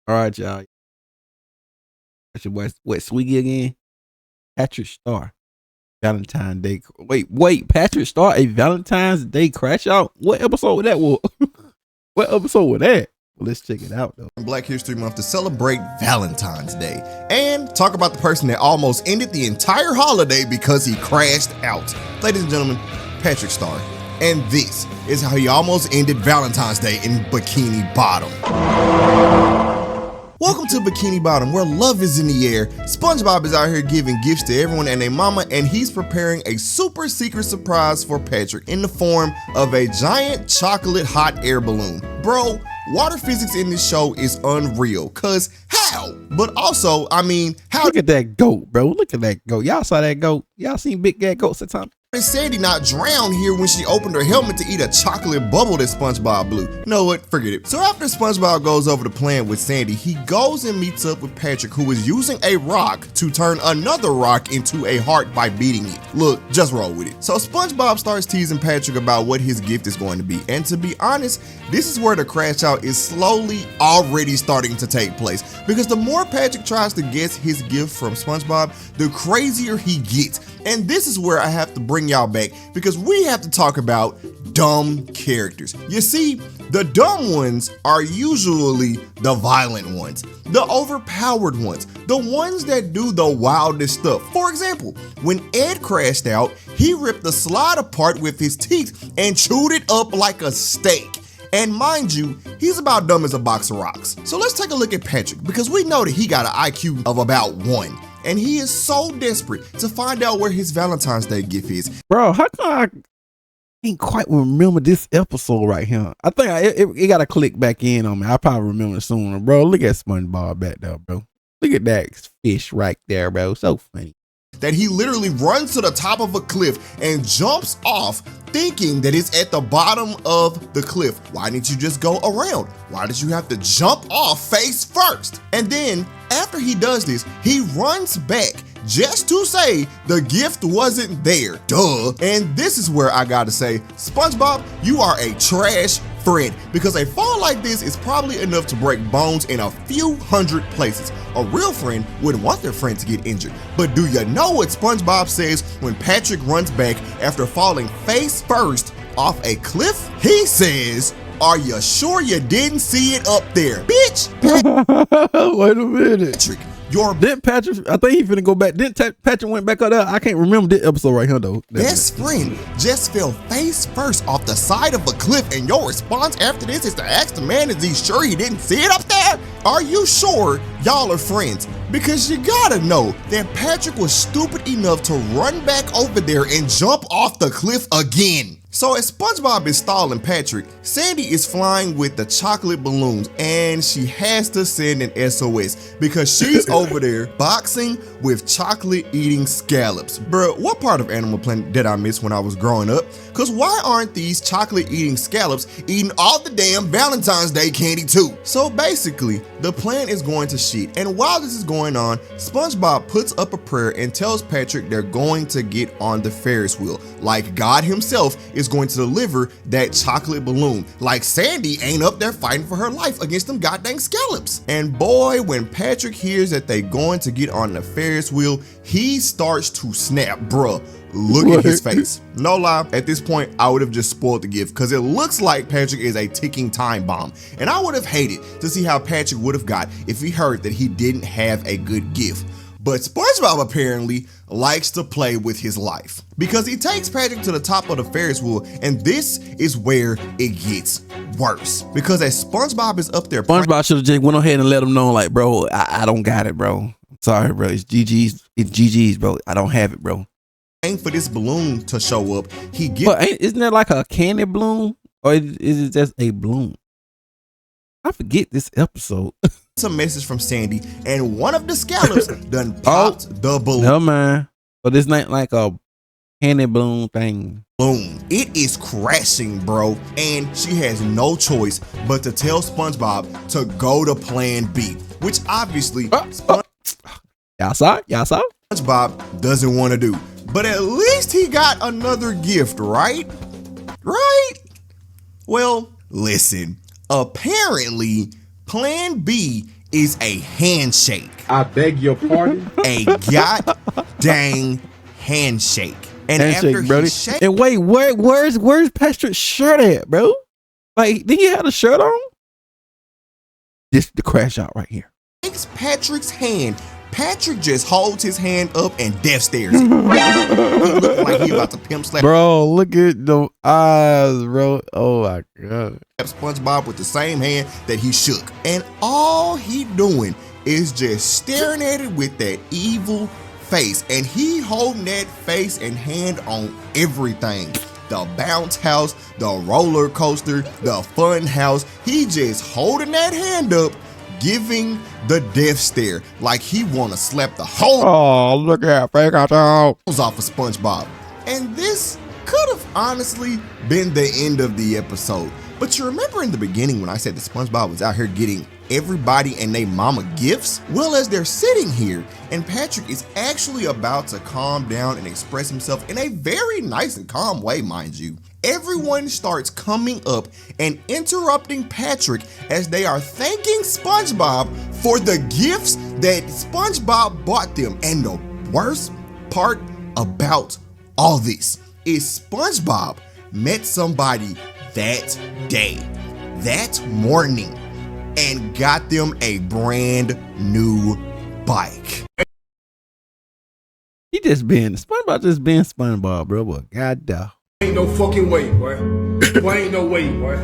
All right, y'all. That's your boy, what, Swiggy again? Patrick Star. Valentine Day. Wait, Patrick Star, a Valentine's Day crash out? What episode was that? What episode was that? Well, let's check it out, though. Black History Month to celebrate Valentine's Day and talk about the person that almost ended the entire holiday because he crashed out. Ladies and gentlemen, Patrick Star. And this is how he almost ended Valentine's Day in Bikini Bottom. Welcome to Bikini Bottom, where love is in the air. SpongeBob is out here giving gifts to everyone and their mama, and he's preparing a super secret surprise for Patrick in the form of a giant chocolate hot air balloon. Bro, water physics in this show is unreal, cause how? But also, I mean, how? Look at that goat, bro. Look at that goat. Y'all saw that goat? Y'all seen big cat goats at times? Did Sandy not drown here when she opened her helmet to eat a chocolate bubble that SpongeBob blew? You know what? Forget it. So after SpongeBob goes over the plan with Sandy, he goes and meets up with Patrick, who is using a rock to turn another rock into a heart by beating it. Look, just roll with it. So SpongeBob starts teasing Patrick about what his gift is going to be. And to be honest, this is where the crash out is slowly already starting to take place. Because the more Patrick tries to guess his gift from SpongeBob, the crazier he gets. And this is where I have to bring y'all back, because we have to talk about dumb characters. You see, the dumb ones are usually the violent ones, the overpowered ones, the ones that do the wildest stuff. For example, when Ed crashed out, he ripped the slide apart with his teeth and chewed it up like a steak. And mind you, he's about dumb as a box of rocks. So let's take a look at Patrick, because we know that he got an IQ of about 1. And he is so desperate to find out where his Valentine's Day gift is. Bro, how come I can't quite remember this episode right here? I think it got to click back in on me. I probably remember it sooner. Bro, look at SpongeBob back there, bro. Look at that fish right there, bro. So funny. That he literally runs to the top of a cliff and jumps off, thinking that it's at the bottom of the cliff. Why didn't you just go around? Why did you have to jump off face first? And then after he does this, he runs back just to say the gift wasn't there. Duh. And this is where I gotta say, SpongeBob, you are a trash friend, because a fall like this is probably enough to break bones in a few hundred places. A real friend wouldn't want their friend to get injured. But do you know what SpongeBob says when Patrick runs back after falling face first off a cliff? He says, "Are you sure you didn't see it up there, bitch?" Wait a minute. Patrick, didn't Patrick, I think he finna go back. Didn't Patrick went back up there? I can't remember this episode right here, though. Best friend just fell face first off the side of a cliff, and your response after this is to ask the man, is he sure he didn't see it up there? Are you sure y'all are friends? Because you gotta know that Patrick was stupid enough to run back over there and jump off the cliff again. So as SpongeBob is stalling Patrick, Sandy is flying with the chocolate balloons, and she has to send an SOS because she's over there boxing with chocolate eating scallops. Bruh, what part of Animal Planet did I miss when I was growing up? Cause why aren't these chocolate eating scallops eating all the damn Valentine's Day candy too? So basically, the plan is going to shit, and while this is going on, SpongeBob puts up a prayer and tells Patrick they're going to get on the Ferris wheel, like God himself is going to deliver that chocolate balloon, like Sandy ain't up there fighting for her life against them goddamn scallops. And boy, when Patrick hears that they going to get on the Ferris wheel, he starts to snap. Bruh, look at his face. No lie, at this point, I would have just spoiled the gift, because it looks like Patrick is a ticking time bomb. And I would have hated to see how Patrick would have got if he heard that he didn't have a good gift. But SpongeBob apparently likes to play with his life, because he takes Patrick to the top of the Ferris wheel, and this is where it gets worse. Because as SpongeBob is up there, SpongeBob should have just went ahead and let him know, like, bro, I don't got it, bro. Sorry, bro. It's GG's, bro. I don't have it, bro. For this balloon to show up, he gets. But isn't that like a candy balloon, or is it just a balloon? I forget this episode. A message from Sandy, and one of the scallops done popped the balloon. No man, but it's not like a candy balloon thing. Boom! It is crashing, bro, and she has no choice but to tell SpongeBob to go to Plan B, which obviously y'all saw? SpongeBob doesn't want to do. But at least he got another gift, right? Right? Well, listen. Apparently, Plan B is a handshake. I beg your pardon? A god-dang handshake. And Handshake, after brody. he shake, And wait, where's Patrick's shirt at, bro? Like, did he have a shirt on? This the crash out right here. shakes Patrick's hand, Patrick just holds his hand up and death stares him. He look like he about to pimp slap. Bro, look at the eyes, bro. Oh my god. SpongeBob with the same hand that he shook. And all he doing is just staring at it with that evil face. And he holding that face and hand on everything. The bounce house, the roller coaster, the fun house. He just holding that hand up, giving the death stare like he want to slap the whole Oh, look at fake out off of SpongeBob. And this could have honestly been the end of the episode. But you remember in the beginning when I said that SpongeBob was out here getting everybody and they mama gifts? Well, as they're sitting here and Patrick is actually about to calm down and express himself in a very nice and calm way, mind you, everyone starts coming up and interrupting Patrick as they are thanking SpongeBob for the gifts that SpongeBob bought them. And the worst part about all this is SpongeBob met somebody that day, that morning, and got them a brand new bike. He just been SpongeBob, just being SpongeBob, bro. But goddamn. Ain't no fucking way, boy. Boy, ain't no way, boy.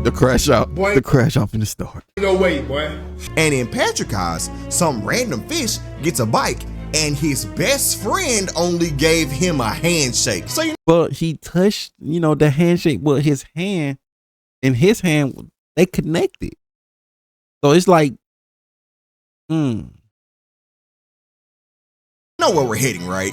The crash out. Boy. The crash off in the start. Ain't no way, boy. And in Patrick's eyes, some random fish gets a bike and his best friend only gave him a handshake. So you But he touched, the handshake, but his hand and his hand, they connected. So it's like, know where we're heading, right?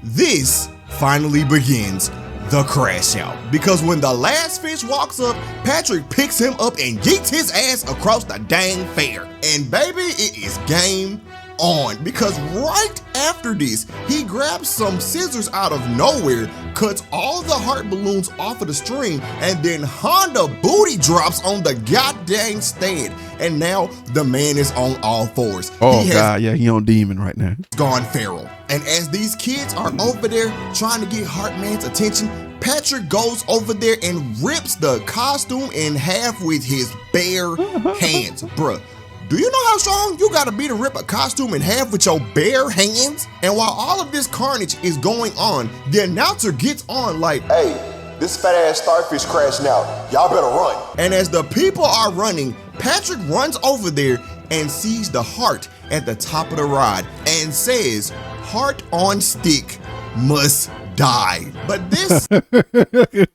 This finally begins the crash out. Because when the last fish walks up, Patrick picks him up and yeets his ass across the dang fair. And baby, it is game on, because right after this, he grabs some scissors out of nowhere, cuts all the heart balloons off of the string, and then Honda booty drops on the goddamn stand. And now the man is on all fours. oh god, yeah, he on demon right now. Gone feral. And as these kids are over there trying to get Heartman's attention, Patrick goes over there and rips the costume in half with his bare hands. Bruh, do you know how strong you gotta be to rip a costume in half with your bare hands? And while all of this carnage is going on, the announcer gets on like, "Hey, this fat ass starfish crashing out. Y'all better run." and as the people are running, Patrick runs over there and sees the heart at the top of the ride and says, "Heart on stick must die." But this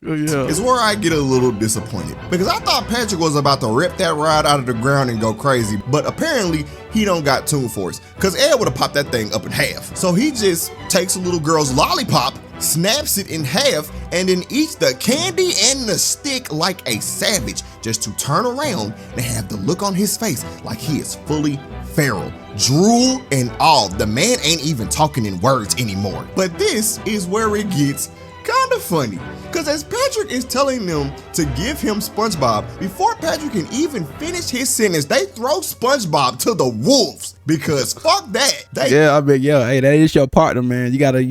is where I get a little disappointed, because I thought Patrick was about to rip that ride out of the ground and go crazy, but apparently he don't got tune for it, because Ed would have popped that thing up in half. So he just takes a little girl's lollipop, snaps it in half, and then eats the candy and the stick like a savage, just to turn around and have the look on his face like he is fully feral. Drool and all. The man ain't even talking in words anymore. But this is where it gets kind of funny, because as Patrick is telling them to give him SpongeBob, before Patrick can even finish his sentence, they throw SpongeBob to the wolves, because fuck that. Yeah, I mean, yeah, hey, that is your partner, man. You gotta,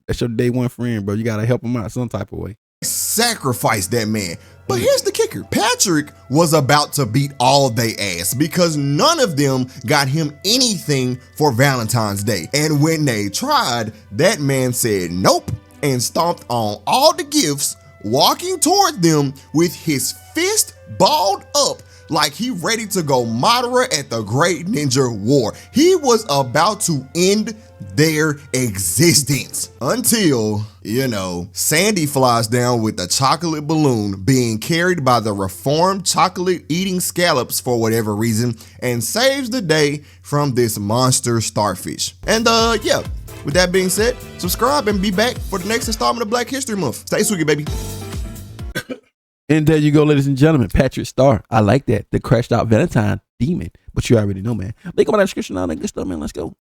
that's your day one friend, bro. You gotta help him out some type of way. Sacrifice that man. But here's the kicker. Patrick was about to beat all they ass, because none of them got him anything for Valentine's Day. And when they tried, that man said nope and stomped on all the gifts, walking toward them with his fist balled up like he ready to go Madara at the Great Ninja War. He was about to end their existence until, Sandy flies down with a chocolate balloon being carried by the reformed chocolate eating scallops for whatever reason, and saves the day from this monster starfish. And yeah, with that being said, subscribe and be back for the next installment of Black History Month. Stay swiggy, baby. And there you go, ladies and gentlemen. Patrick Star. I like that. The crashed out Valentine demon. But you already know, man. Link on my description, all that good stuff, man. Let's go.